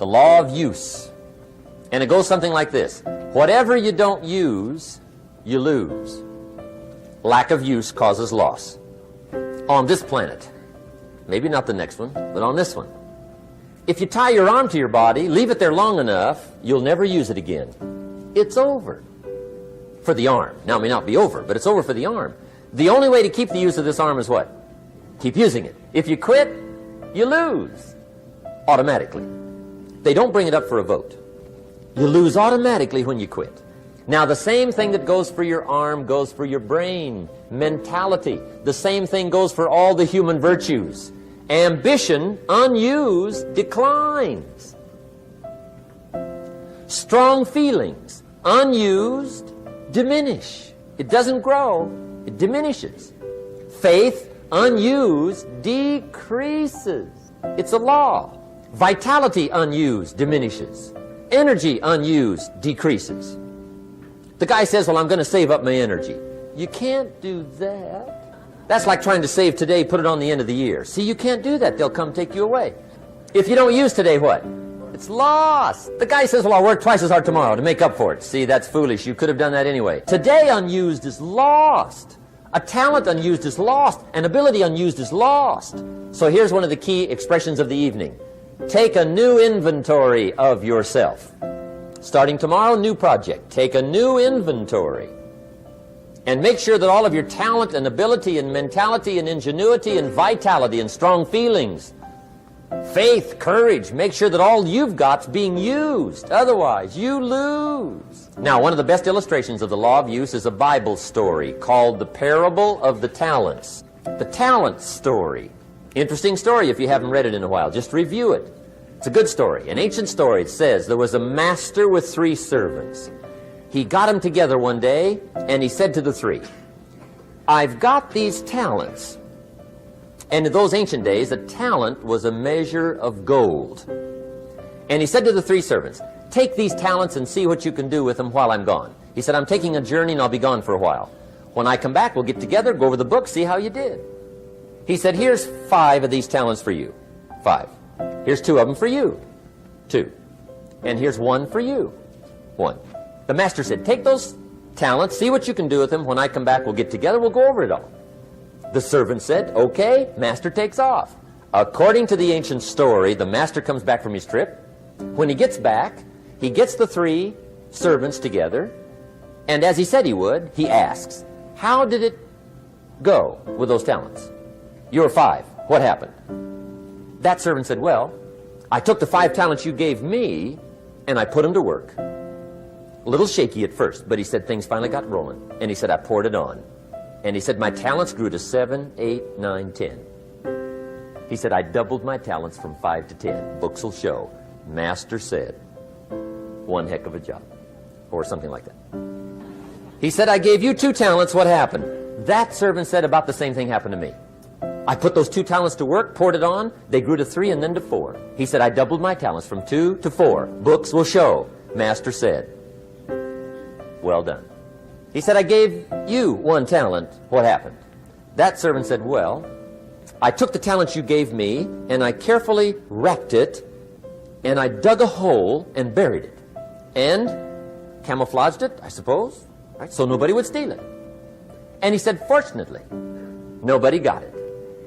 The law of use. And it goes something like this. Whatever you don't use, you lose. Lack of use causes loss. On this planet. Maybe not the next one, but on this one. If you tie your arm to your body, leave it there long enough, you'll never use it again. It's over. For the arm. Now, it may not be over, but it's over for the arm. The only way to keep the use of this arm is what? Keep using it. If you quit, you lose. Automatically. They don't bring it up for a vote. You lose automatically when you quit. Now, the same thing that goes for your arm goes for your brain, mentality. The same thing goes for all the human virtues. Ambition, unused, declines. Strong feelings, unused, diminish. It doesn't grow, it diminishes. Faith, unused, decreases. It's a law. Vitality, unused, diminishes. Energy, unused, decreases. The guy says, well, I'm going to save up my energy. You can't do that. That's like trying to save today, put it on the end of the year. See, you can't do that. They'll come take you away. If you don't use today, what? It's lost. The guy says, well, I'll work twice as hard tomorrow to make up for it. See, that's foolish. You could have done that anyway. Today unused is lost. A talent unused is lost. An ability unused is lost. So here's one of the key expressions of the evening. Take a new inventory of yourself. Starting tomorrow, new project. Take a new inventory. And make sure that all of your talent and ability and mentality and ingenuity and vitality and strong feelings, faith, courage, make sure that all you've got's being used. Otherwise, you lose. Now, one of the best illustrations of the law of use is a Bible story called the Parable of the Talents. The talent story. Interesting story if you haven't read it in a while. Just review it. It's a good story. An ancient story. It says there was a master with 3 servants. He got them together one day, and he said to the 3, I've got these talents. And in those ancient days, a talent was a measure of gold. And he said to the 3 servants, take these talents and see what you can do with them while I'm gone. He said, I'm taking a journey and I'll be gone for a while. When I come back, we'll get together, go over the book, see how you did. He said, here's 5 of these talents for you. 5. Here's 2 of them for you. 2. And here's 1 for you. 1. The master said, take those talents, see what you can do with them. When I come back, we'll get together, we'll go over it all. The servant said, okay, master takes off. According to the ancient story, the master comes back from his trip. When he gets back, he gets the 3 servants together, and as he said he would, he asks, how did it go with those talents? You were 5. What happened? That servant said, well, I took the 5 talents you gave me, and I put them to work. A little shaky at first, but he said things finally got rolling. And he said, I poured it on. And he said, my talents grew to 7, 8, 9, 10. He said, I doubled my talents from 5 to 10. Books will show. Master said, one heck of a job. Or something like that. He said, I gave you 2 talents. What happened? That servant said, about the same thing happened to me. I put those 2 talents to work, poured it on. They grew to 3 and then to 4. He said, I doubled my talents from 2 to 4. Books will show. Master said, well done. He said, I gave you 1 talent. What happened? That servant said, well, I took the talents you gave me, and I carefully wrapped it, and I dug a hole and buried it, and camouflaged it, I suppose, right, so nobody would steal it. And he said, fortunately, nobody got it.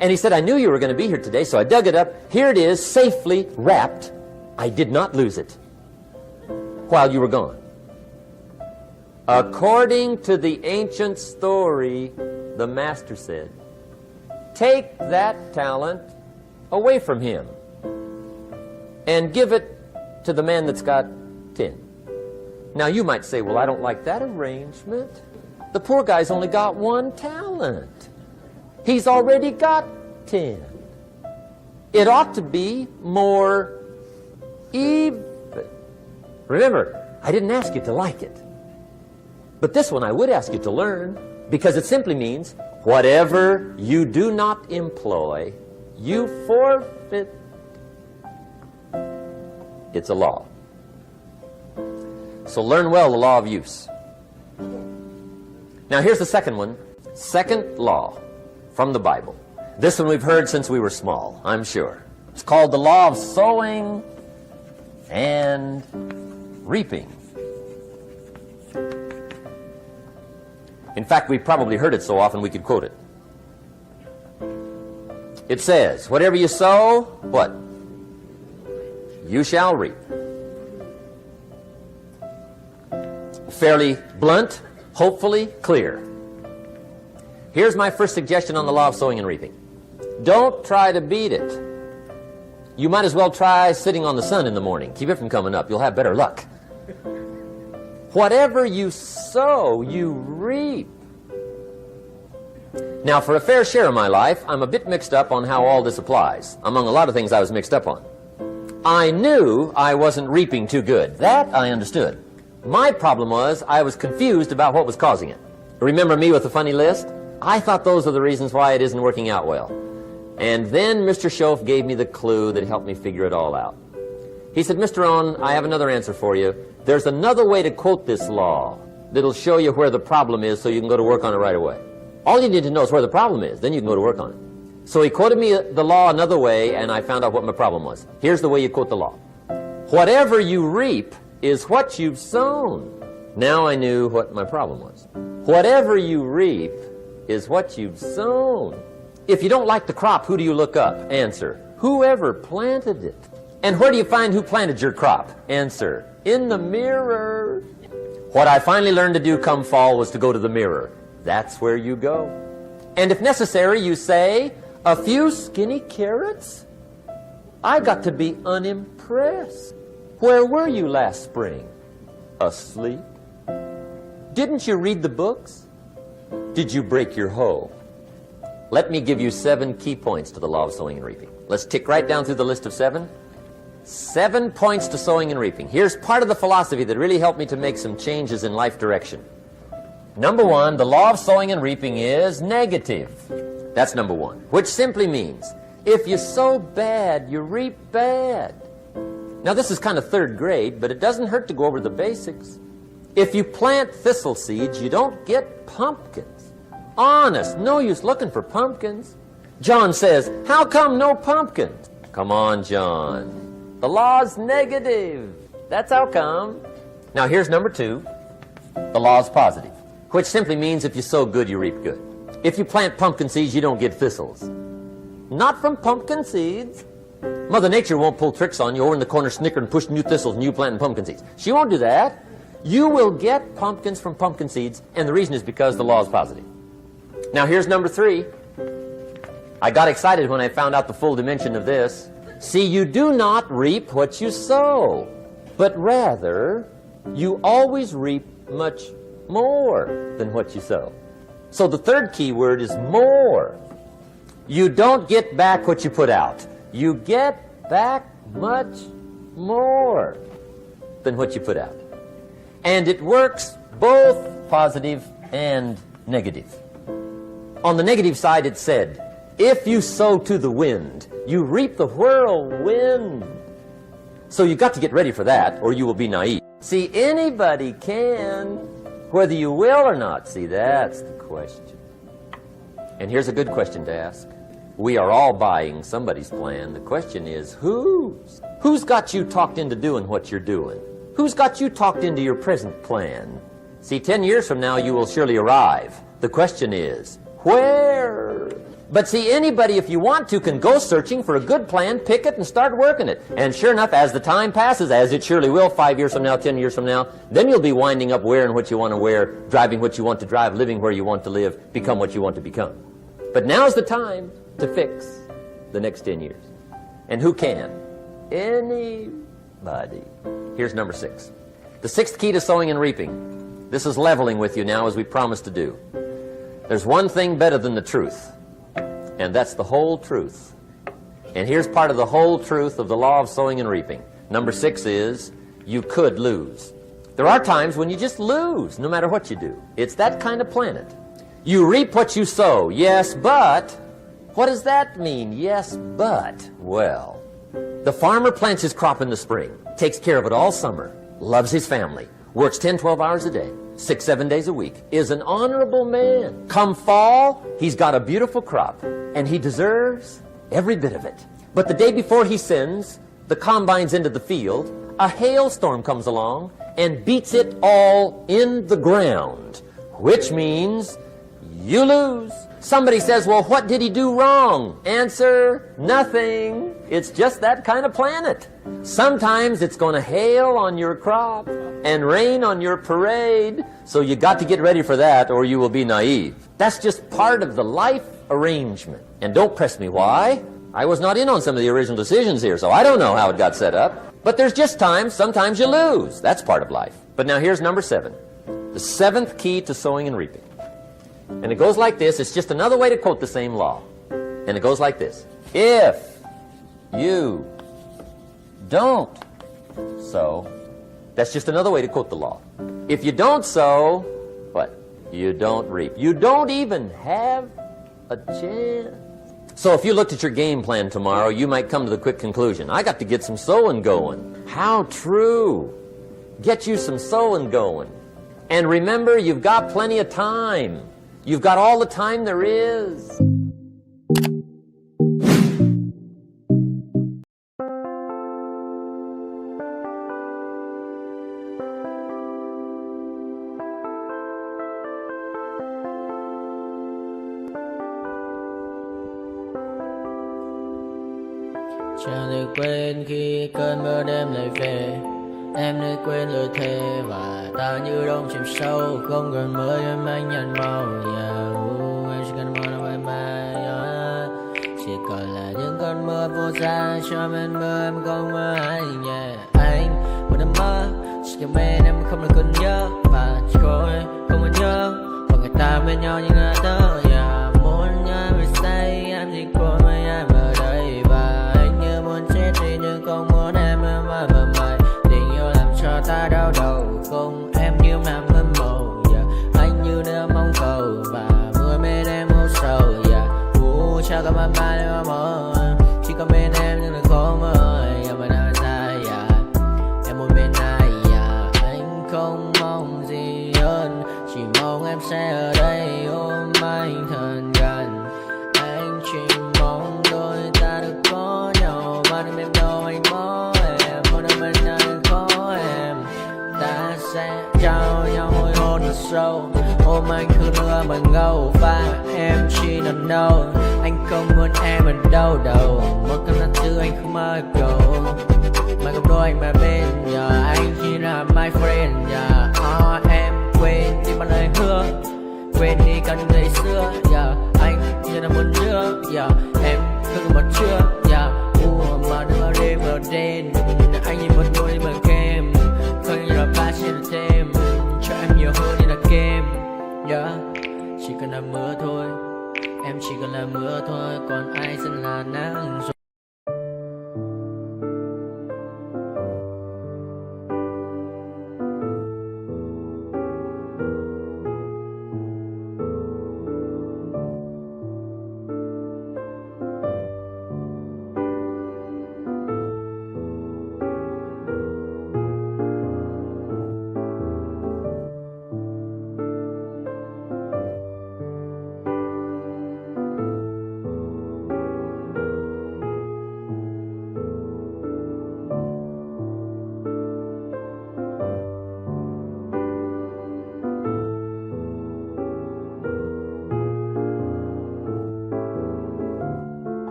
And he said, I knew you were going to be here today, so I dug it up. Here it is, safely wrapped. I did not lose it while you were gone. According to the ancient story, the master said, take that talent away from him and give it to the man that's got 10. Now you might say, well, I don't like that arrangement. The poor guy's only got 1 talent. He's already got 10. It ought to be more even. Remember, I didn't ask you to like it. But this one I would ask you to learn, because it simply means whatever you do not employ, you forfeit. It's a law. So learn well the law of use. Now here's the second one. Second law from the Bible. This one we've heard since we were small, I'm sure. It's called the law of sowing and reaping. In fact, we've probably heard it so often we could quote it. It says, whatever you sow, what? You shall reap. Fairly blunt, hopefully clear. Here's my first suggestion on the law of sowing and reaping. Don't try to beat it. You might as well try sitting on the sun in the morning. Keep it from coming up. You'll have better luck. Whatever you sow, you reap. Now, for a fair share of my life, I'm a bit mixed up on how all this applies. Among a lot of things I was mixed up on. I knew I wasn't reaping too good. That I understood. My problem was I was confused about what was causing it. Remember me with the funny list? I thought those are the reasons why it isn't working out well. And then Mr. Schoaf gave me the clue that helped me figure it all out. He said, Mr. Rohn, I have another answer for you. There's another way to quote this law that'll show you where the problem is so you can go to work on it right away. All you need to know is where the problem is, then you can go to work on it. So he quoted me the law another way, and I found out what my problem was. Here's the way you quote the law. Whatever you reap is what you've sown. Now I knew what my problem was. Whatever you reap is what you've sown. If you don't like the crop, who do you look up? Answer, whoever planted it. And where do you find who planted your crop? Answer, in the mirror. What I finally learned to do come fall was to go to the mirror. That's where you go. And if necessary, you say, a few skinny carrots? I got to be unimpressed. Where were you last spring? Asleep. Didn't you read the books? Did you break your hoe? Let me give you 7 key points to the law of sowing and reaping. Let's tick right down through the list of 7. 7 points to sowing and reaping. Here's part of the philosophy that really helped me to make some changes in life direction. Number 1, the law of sowing and reaping is negative. That's number 1, which simply means if you sow bad, you reap bad. Now this is kind of 3rd grade, but it doesn't hurt to go over the basics. If you plant thistle seeds, you don't get pumpkins. Honest, no use looking for pumpkins. John says, how come no pumpkins? Come on, John. The law's negative. That's how come. Now here's number 2. The law's positive, which simply means if you sow good, you reap good. If you plant pumpkin seeds, you don't get thistles. Not from pumpkin seeds. Mother Nature won't pull tricks on you over in the corner snickering, pushing you thistles and you planting pumpkin seeds. She won't do that. You will get pumpkins from pumpkin seeds, and the reason is because the law is positive. Now here's number 3. I got excited when I found out the full dimension of this. See, you do not reap what you sow, but rather you always reap much more than what you sow. So the 3rd key word is more. You don't get back what you put out. You get back much more than what you put out. And it works both positive and negative. On the negative side, it said, if you sow to the wind, you reap the whirlwind. So you've got to get ready for that, or you will be naive. See, anybody can, whether you will or not. See, that's the question. And here's a good question to ask. We are all buying somebody's plan. The question is, whose? Who's got you talked into doing what you're doing? Who's got you talked into your present plan? See, 10 years from now, you will surely arrive. The question is, where? But see, anybody, if you want to, can go searching for a good plan, pick it, and start working it. And sure enough, as the time passes, as it surely will 5 years from now, 10 years from now, then you'll be winding up wearing what you want to wear, driving what you want to drive, living where you want to live, become what you want to become. But now's the time to fix the next 10 years. And who can? Anybody. Here's number 6. The 6th key to sowing and reaping. This is leveling with you now, as we promised to do. There's one thing better than the truth, and that's the whole truth. And here's part of the whole truth of the law of sowing and reaping. Number 6 is, you could lose. There are times when you just lose, no matter what you do. It's that kind of planet. You reap what you sow, yes, but what does that mean? Yes, but, well, the farmer plants his crop in the spring, takes care of it all summer, loves his family, works 10, 12 hours a day, 6, 7 days a week, is an honorable man. Come fall, he's got a beautiful crop, and he deserves every bit of it. But the day before he sends the combine's into the field, a hailstorm comes along and beats it all in the ground, which means you lose. Somebody says, well, what did he do wrong? Answer, nothing. It's just that kind of planet. Sometimes it's going to hail on your crop and rain on your parade, so you got to get ready for that or you will be naive. That's just part of the life arrangement. And don't press me why. I was not in on some of the original decisions here, so I don't know how it got set up. But there's just times, sometimes you lose. That's part of life. But now here's number 7. The 7th key to sowing and reaping. And it goes like this. It's just another way to quote the same law. And it goes like this. If you don't sow, that's just another way to quote the law. If you don't sow, what? You don't reap. You don't even have a chance. So if you looked at your game plan tomorrow, you might come to the quick conclusion, I got to get some sowing going. How true. Get you some sowing going. And remember, you've got plenty of time. You've got all the time there is. Chẳng được quên khi cơn mưa đêm lại về. Em đã quên lời thề và ta như đông chìm sâu. Không còn mơ em anh nhận màu. Em chỉ cần mơ là bye bye. Chỉ còn là những cơn mưa vô giá. Cho bên mơ em không mơ anh. Anh một đêm mơ. Chỉ cần bên em không được cơn nhớ. Và chỉ có em không còn nhớ. Và người ta bên nhau như là tớ. Muốn nhớ về say em chỉ có mấy em ở đây. Và anh như muốn chết đi nhưng không muốn em mơ mày. Tình yêu làm cho ta đau đầu. Không em như mà mơ mộng. Anh như nơi mong cầu. Và mưa bên em ngô sầu. Chào các bạn ba để mơ. Chỉ có bên em nhưng là khó mơ. Em ở đâu ra em một bên ai. Anh không mong gì hơn. Chỉ mong em sẽ ở đây ôm anh thật gần. Anh chỉ mong đôi ta được có nhau. Và đừng em đâu anh có em. Một đôi bên nào đừng có em. Ta sẽ trao nhau môi hôn thật sâu. Ôm anh cứ nữa bằng ngâu. Và em chỉ nằm đâu. Anh không muốn em ở đâu đâu. Một cơn gió thứ anh không mơ cầu. Mà không đôi anh mà bên giờ. Anh chỉ là my friend. Em quên đi bao lời hứa. Quên đi cả những ngày xưa. Anh chỉ là muốn chưa. Em cứ một chưa. Mà đừng ở đêm ở đêm. Anh nhìn một đôi bằng kem. Không như là ba chỉ là thêm. Cho em nhiều hơn như là kem. Chỉ cần là mưa thôi. Em chỉ cần là mưa thôi. Còn ai sẽ là nắng rồi.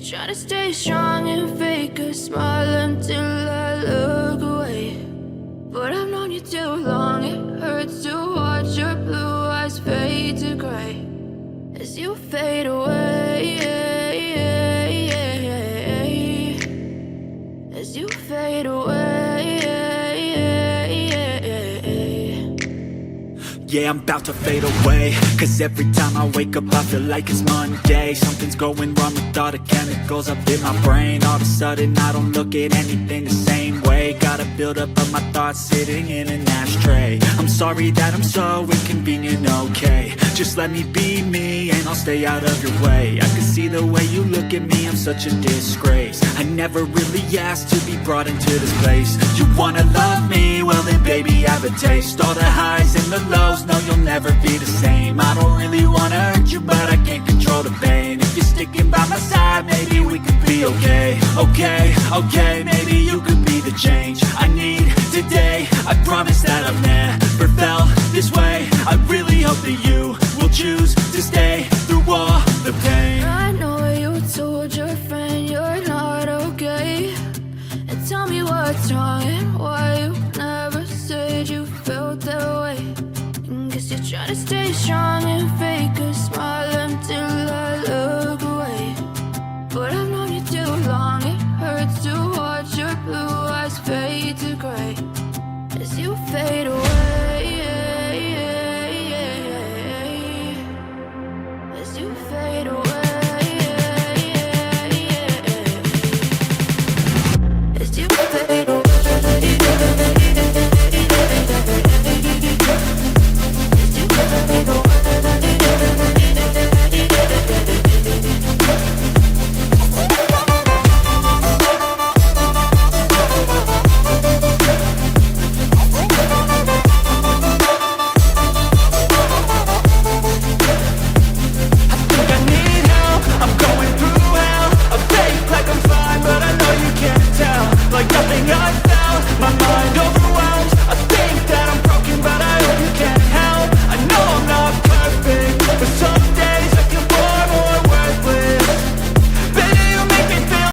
try to stay strong and fake a smile until I look away. But I've known you too long, it hurts to watch your blue eyes fade to gray as you fade away, as you fade away. Yeah, I'm about to fade away, cause every time I wake up I feel like it's Monday. Something's going wrong with all the chemicals up in my brain. All of a sudden I don't look at anything the same way. Got a buildup of my thoughts sitting in an ashtray. I'm sorry that I'm so inconvenient, okay. Just let me be me and I'll stay out of your way. I can see the way you look at me, I'm such a disgrace. I never really asked to be brought into this place. You wanna love me? Well then baby have a taste. All the highs and the lows, no you'll never be the same. I don't really wanna hurt you but I can't control the pain. If you're sticking by my side maybe we could be okay. Okay, maybe you could be the change I need today. I promise that I've never felt this way. I really hope that you will choose to stay through all the pain. I know you told your friend you're not okay, and tell me what's wrong and why you never said you felt that way. And guess you're trying to stay strong and fake a smile until